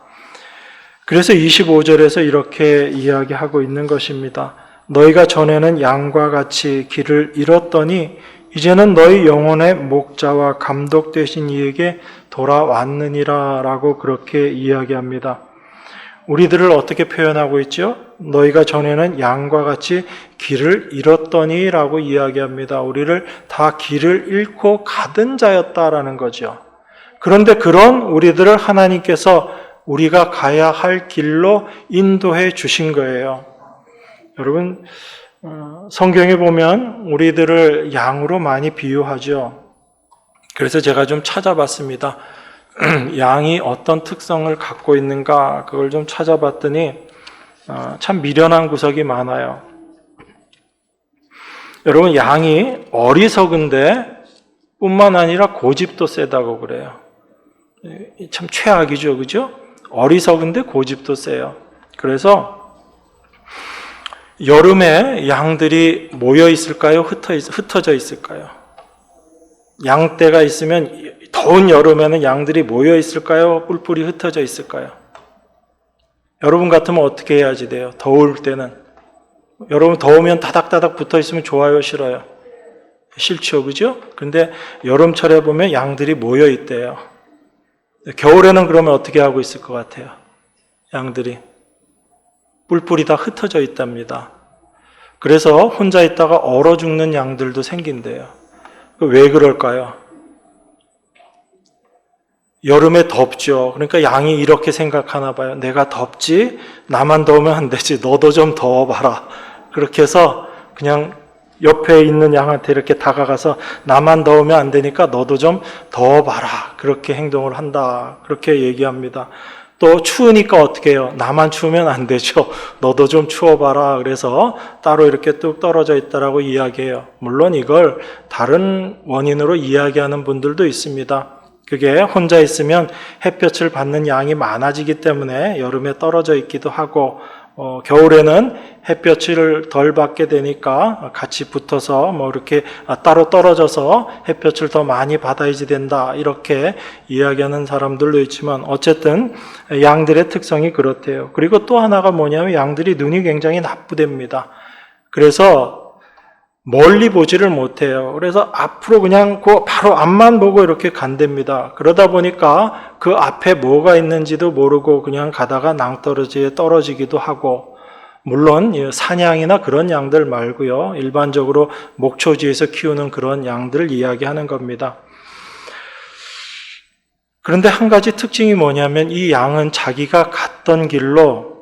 그래서 25절에서 이렇게 이야기하고 있는 것입니다. 너희가 전에는 양과 같이 길을 잃었더니 이제는 너희 영혼의 목자와 감독 되신 이에게 돌아왔느니라 라고 그렇게 이야기합니다. 우리들을 어떻게 표현하고 있죠? 너희가 전에는 양과 같이 길을 잃었더니 라고 이야기합니다. 우리를 다 길을 잃고 가던 자였다라는 거죠. 그런데 그런 우리들을 하나님께서 우리가 가야 할 길로 인도해 주신 거예요. 여러분, 성경에 보면 우리들을 양으로 많이 비유하죠. 그래서 제가 좀 찾아봤습니다. 양이 어떤 특성을 갖고 있는가 그걸 좀 찾아봤더니 참 미련한 구석이 많아요. 여러분, 양이 어리석은데 뿐만 아니라 고집도 세다고 그래요. 참 최악이죠, 그죠? 어리석은데 고집도 세요. 그래서 여름에 양들이 모여 있을까요? 흩어져 있을까요? 양떼가 있으면 더운 여름에는 양들이 모여 있을까요? 뿔뿔이 흩어져 있을까요? 여러분 같으면 어떻게 해야지 돼요? 더울 때는. 여러분 더우면 다닥다닥 붙어 있으면 좋아요, 싫어요? 싫죠, 그죠? 근데 여름철에 보면 양들이 모여 있대요. 겨울에는 그러면 어떻게 하고 있을 것 같아요? 양들이 뿔뿔이 다 흩어져 있답니다. 그래서 혼자 있다가 얼어 죽는 양들도 생긴대요. 왜 그럴까요? 여름에 덥죠. 그러니까 양이 이렇게 생각하나 봐요. 내가 덥지? 나만 더우면 안 되지. 너도 좀 더워봐라. 그렇게 해서 그냥 옆에 있는 양한테 이렇게 다가가서 나만 더우면 안 되니까 너도 좀 더워봐라. 그렇게 행동을 한다. 그렇게 얘기합니다. 또 추우니까 어떻게 해요? 나만 추우면 안 되죠. 너도 좀 추워봐라. 그래서 따로 이렇게 뚝 떨어져 있다라고 이야기해요. 물론 이걸 다른 원인으로 이야기하는 분들도 있습니다. 그게 혼자 있으면 햇볕을 받는 양이 많아지기 때문에 여름에 떨어져 있기도 하고, 겨울에는 햇볕을 덜 받게 되니까 같이 붙어서 이렇게 따로 떨어져서 햇볕을 더 많이 받아야지 된다, 이렇게 이야기하는 사람들도 있지만 어쨌든 양들의 특성이 그렇대요. 그리고 또 하나가 뭐냐면 양들이 눈이 굉장히 나쁘답니다. 그래서 멀리 보지를 못해요. 그래서 앞으로 그냥 그 바로 앞만 보고 이렇게 간답니다. 그러다 보니까 그 앞에 뭐가 있는지도 모르고 그냥 가다가 낭떠러지에 떨어지기도 하고, 물론 사냥이나 그런 양들 말고요, 일반적으로 목초지에서 키우는 그런 양들을 이야기하는 겁니다. 그런데 한 가지 특징이 뭐냐면 이 양은 자기가 갔던 길로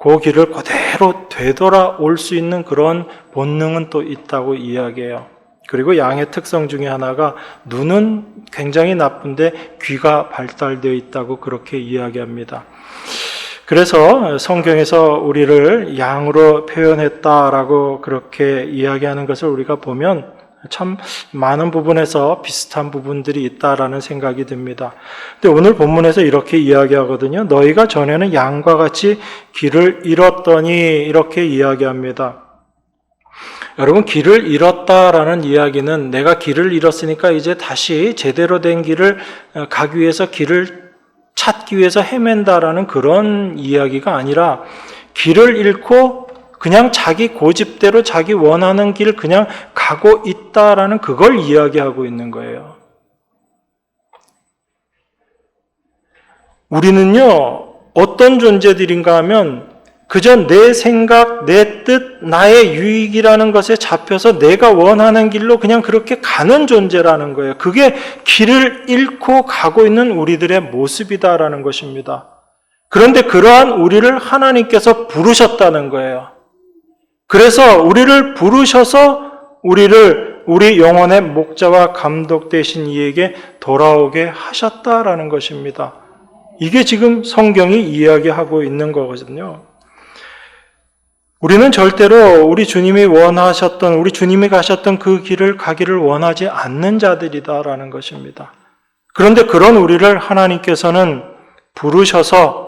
그 길을 그대로 되돌아올 수 있는 그런 본능은 또 있다고 이야기해요. 그리고 양의 특성 중에 하나가 눈은 굉장히 나쁜데 귀가 발달되어 있다고 그렇게 이야기합니다. 그래서 성경에서 우리를 양으로 표현했다라고 그렇게 이야기하는 것을 우리가 보면 참 많은 부분에서 비슷한 부분들이 있다라는 생각이 듭니다. 근데 오늘 본문에서 이렇게 이야기하거든요. 너희가 전에는 양과 같이 길을 잃었더니, 이렇게 이야기합니다. 여러분, 길을 잃었다라는 이야기는 내가 길을 잃었으니까 이제 다시 제대로 된 길을 가기 위해서 길을 찾기 위해서 헤맨다라는 그런 이야기가 아니라, 길을 잃고 그냥 자기 고집대로 자기 원하는 길 그냥 가고 있다라는 그걸 이야기하고 있는 거예요. 우리는요, 어떤 존재들인가 하면 그저 내 생각, 내 뜻, 나의 유익이라는 것에 잡혀서 내가 원하는 길로 그냥 그렇게 가는 존재라는 거예요. 그게 길을 잃고 가고 있는 우리들의 모습이다라는 것입니다. 그런데 그러한 우리를 하나님께서 부르셨다는 거예요. 그래서 우리를 부르셔서 우리 영혼의 목자와 감독 되신 이에게 돌아오게 하셨다라는 것입니다. 이게 지금 성경이 이야기하고 있는 거거든요. 우리는 절대로 우리 주님이 가셨던 그 길을 가기를 원하지 않는 자들이다라는 것입니다. 그런데 그런 우리를 하나님께서는 부르셔서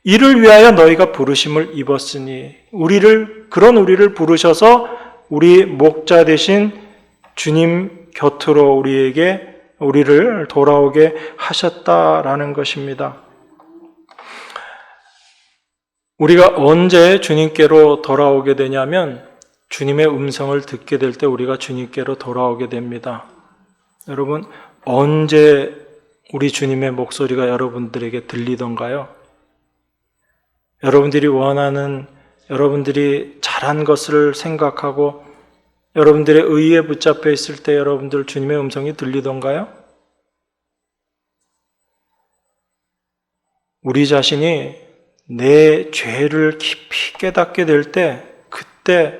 이를 위하여 너희가 부르심을 입었으니 그런 우리를 부르셔서 우리 목자 되신 주님 곁으로 우리를 돌아오게 하셨다라는 것입니다. 우리가 언제 주님께로 돌아오게 되냐면 주님의 음성을 듣게 될 때 우리가 주님께로 돌아오게 됩니다. 여러분, 언제 우리 주님의 목소리가 여러분들에게 들리던가요? 여러분들이 원하는, 여러분들이 잘한 것을 생각하고 여러분들의 의에 붙잡혀 있을 때 여러분들 주님의 음성이 들리던가요? 우리 자신이 내 죄를 깊이 깨닫게 될 때, 그때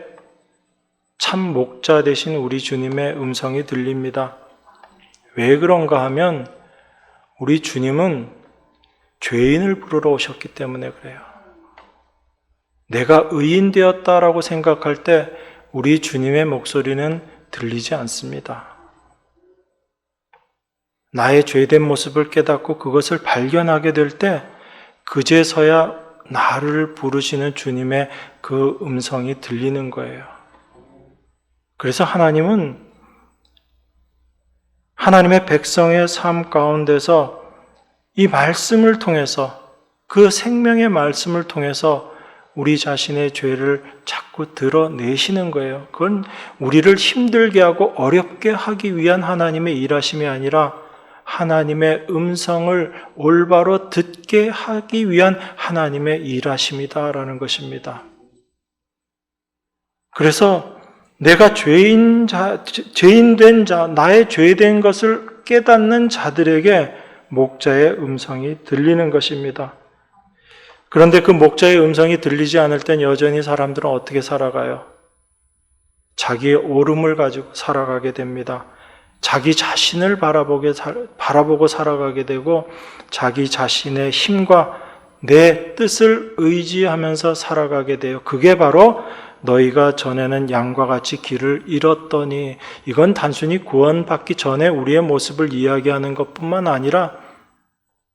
참 목자 되신 우리 주님의 음성이 들립니다. 왜 그런가 하면 우리 주님은 죄인을 부르러 오셨기 때문에 그래요. 내가 의인 되었다라고 생각할 때 우리 주님의 목소리는 들리지 않습니다. 나의 죄된 모습을 깨닫고 그것을 발견하게 될 때 그제서야 나를 부르시는 주님의 그 음성이 들리는 거예요. 그래서 하나님은 하나님의 백성의 삶 가운데서 이 말씀을 통해서, 그 생명의 말씀을 통해서 우리 자신의 죄를 자꾸 드러내시는 거예요. 그건 우리를 힘들게 하고 어렵게 하기 위한 하나님의 일하심이 아니라 하나님의 음성을 올바로 듣게 하기 위한 하나님의 일하심이다라는 것입니다. 그래서 내가 죄인된 자, 나의 죄된 것을 깨닫는 자들에게 목자의 음성이 들리는 것입니다. 그런데 그 목자의 음성이 들리지 않을 땐 여전히 사람들은 어떻게 살아가요? 자기의 옳음을 가지고 살아가게 됩니다. 자기 자신을 바라보고 살아가게 되고 자기 자신의 힘과 내 뜻을 의지하면서 살아가게 돼요. 그게 바로 너희가 전에는 양과 같이 길을 잃었더니, 이건 단순히 구원받기 전에 우리의 모습을 이야기하는 것뿐만 아니라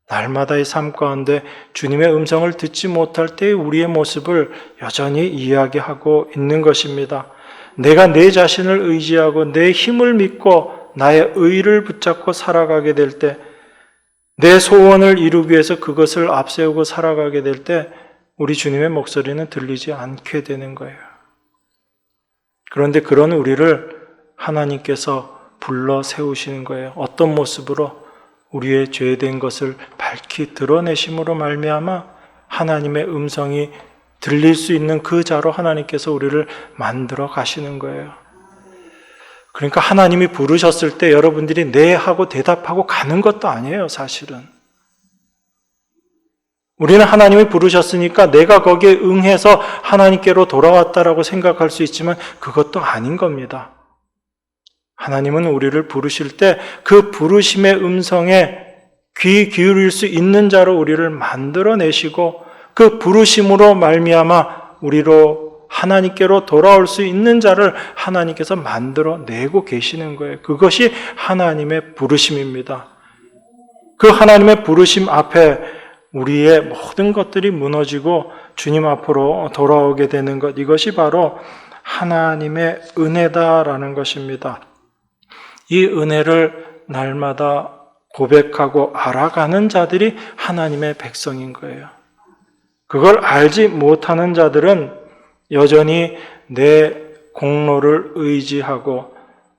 날마다의 삶 가운데 주님의 음성을 듣지 못할 때 우리의 모습을 여전히 이야기하고 있는 것입니다. 내가 내 자신을 의지하고 내 힘을 믿고 나의 의를 붙잡고 살아가게 될 때, 내 소원을 이루기 위해서 그것을 앞세우고 살아가게 될 때 우리 주님의 목소리는 들리지 않게 되는 거예요. 그런데 그런 우리를 하나님께서 불러 세우시는 거예요. 어떤 모습으로? 우리의 죄된 것을 밝히 드러내심으로 말미암아 하나님의 음성이 들릴 수 있는 그 자로 하나님께서 우리를 만들어 가시는 거예요. 그러니까 하나님이 부르셨을 때 여러분들이 네 하고 대답하고 가는 것도 아니에요, 사실은. 우리는 하나님이 부르셨으니까 내가 거기에 응해서 하나님께로 돌아왔다라고 생각할 수 있지만 그것도 아닌 겁니다. 하나님은 우리를 부르실 때 그 부르심의 음성에 귀 기울일 수 있는 자로 우리를 만들어내시고 그 부르심으로 말미암아 우리로 하나님께로 돌아올 수 있는 자를 하나님께서 만들어내고 계시는 거예요. 그것이 하나님의 부르심입니다. 그 하나님의 부르심 앞에 우리의 모든 것들이 무너지고 주님 앞으로 돌아오게 되는 것, 이것이 바로 하나님의 은혜다라는 것입니다. 이 은혜를 날마다 고백하고 알아가는 자들이 하나님의 백성인 거예요. 그걸 알지 못하는 자들은 여전히 내 공로를 의지하고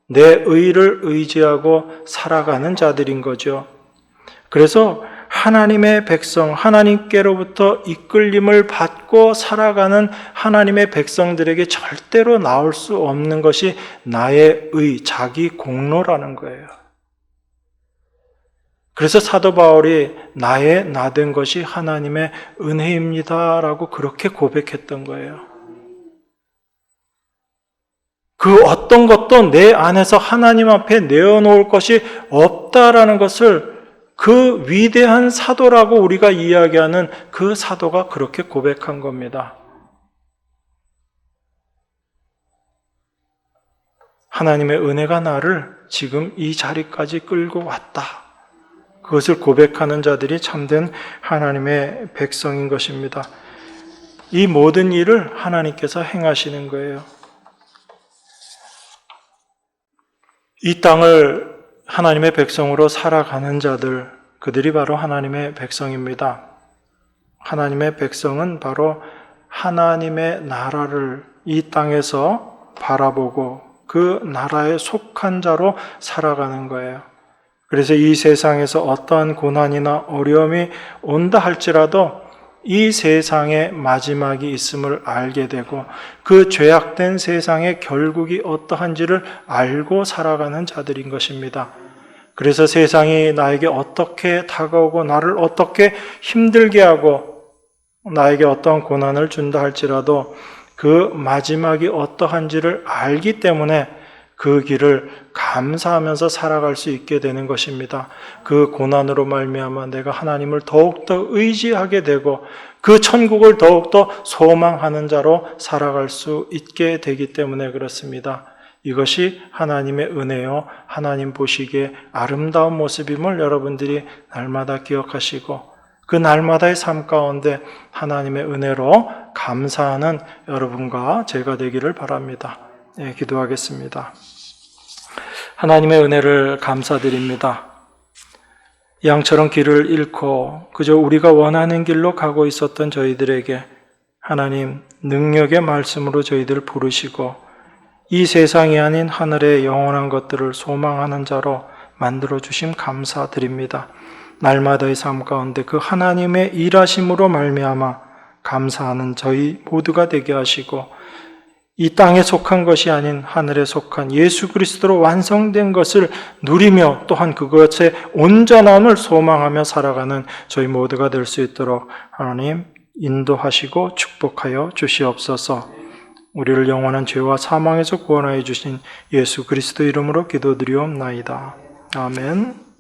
내 의를 의지하고 살아가는 자들인 거죠. 그래서 하나님의 백성, 하나님께로부터 이끌림을 받고 살아가는 하나님의 백성들에게 절대로 나올 수 없는 것이 나의 자기 공로라는 거예요. 그래서 사도 바울이 나의 나된 것이 하나님의 은혜입니다라고 그렇게 고백했던 거예요. 그 어떤 것도 내 안에서 하나님 앞에 내어놓을 것이 없다라는 것을 그 위대한 사도라고 우리가 이야기하는 그 사도가 그렇게 고백한 겁니다. 하나님의 은혜가 나를 지금 이 자리까지 끌고 왔다. 그것을 고백하는 자들이 참된 하나님의 백성인 것입니다. 이 모든 일을 하나님께서 행하시는 거예요. 이 땅을 하나님의 백성으로 살아가는 자들, 그들이 바로 하나님의 백성입니다. 하나님의 백성은 바로 하나님의 나라를 이 땅에서 바라보고 그 나라에 속한 자로 살아가는 거예요. 그래서 이 세상에서 어떠한 고난이나 어려움이 온다 할지라도 이 세상에 마지막이 있음을 알게 되고 그 죄악된 세상의 결국이 어떠한지를 알고 살아가는 자들인 것입니다. 그래서 세상이 나에게 어떻게 다가오고 나를 어떻게 힘들게 하고 나에게 어떠한 고난을 준다 할지라도 그 마지막이 어떠한지를 알기 때문에 그 길을 감사하면서 살아갈 수 있게 되는 것입니다. 그 고난으로 말미암아 내가 하나님을 더욱더 의지하게 되고 그 천국을 더욱더 소망하는 자로 살아갈 수 있게 되기 때문에 그렇습니다. 이것이 하나님의 은혜요, 하나님 보시기에 아름다운 모습임을 여러분들이 날마다 기억하시고 그 날마다의 삶 가운데 하나님의 은혜로 감사하는 여러분과 제가 되기를 바랍니다. 네, 기도하겠습니다. 하나님의 은혜를 감사드립니다. 양처럼 길을 잃고 그저 우리가 원하는 길로 가고 있었던 저희들에게 하나님 능력의 말씀으로 저희들을 부르시고 이 세상이 아닌 하늘의 영원한 것들을 소망하는 자로 만들어 주심 감사드립니다. 날마다의 삶 가운데 그 하나님의 일하심으로 말미암아 감사하는 저희 모두가 되게 하시고 이 땅에 속한 것이 아닌 하늘에 속한 예수 그리스도로 완성된 것을 누리며 또한 그것의 온전함을 소망하며 살아가는 저희 모두가 될 수 있도록 하나님 인도하시고 축복하여 주시옵소서. 우리를 영원한 죄와 사망에서 구원하여 주신 예수 그리스도 이름으로 기도드리옵나이다. 아멘.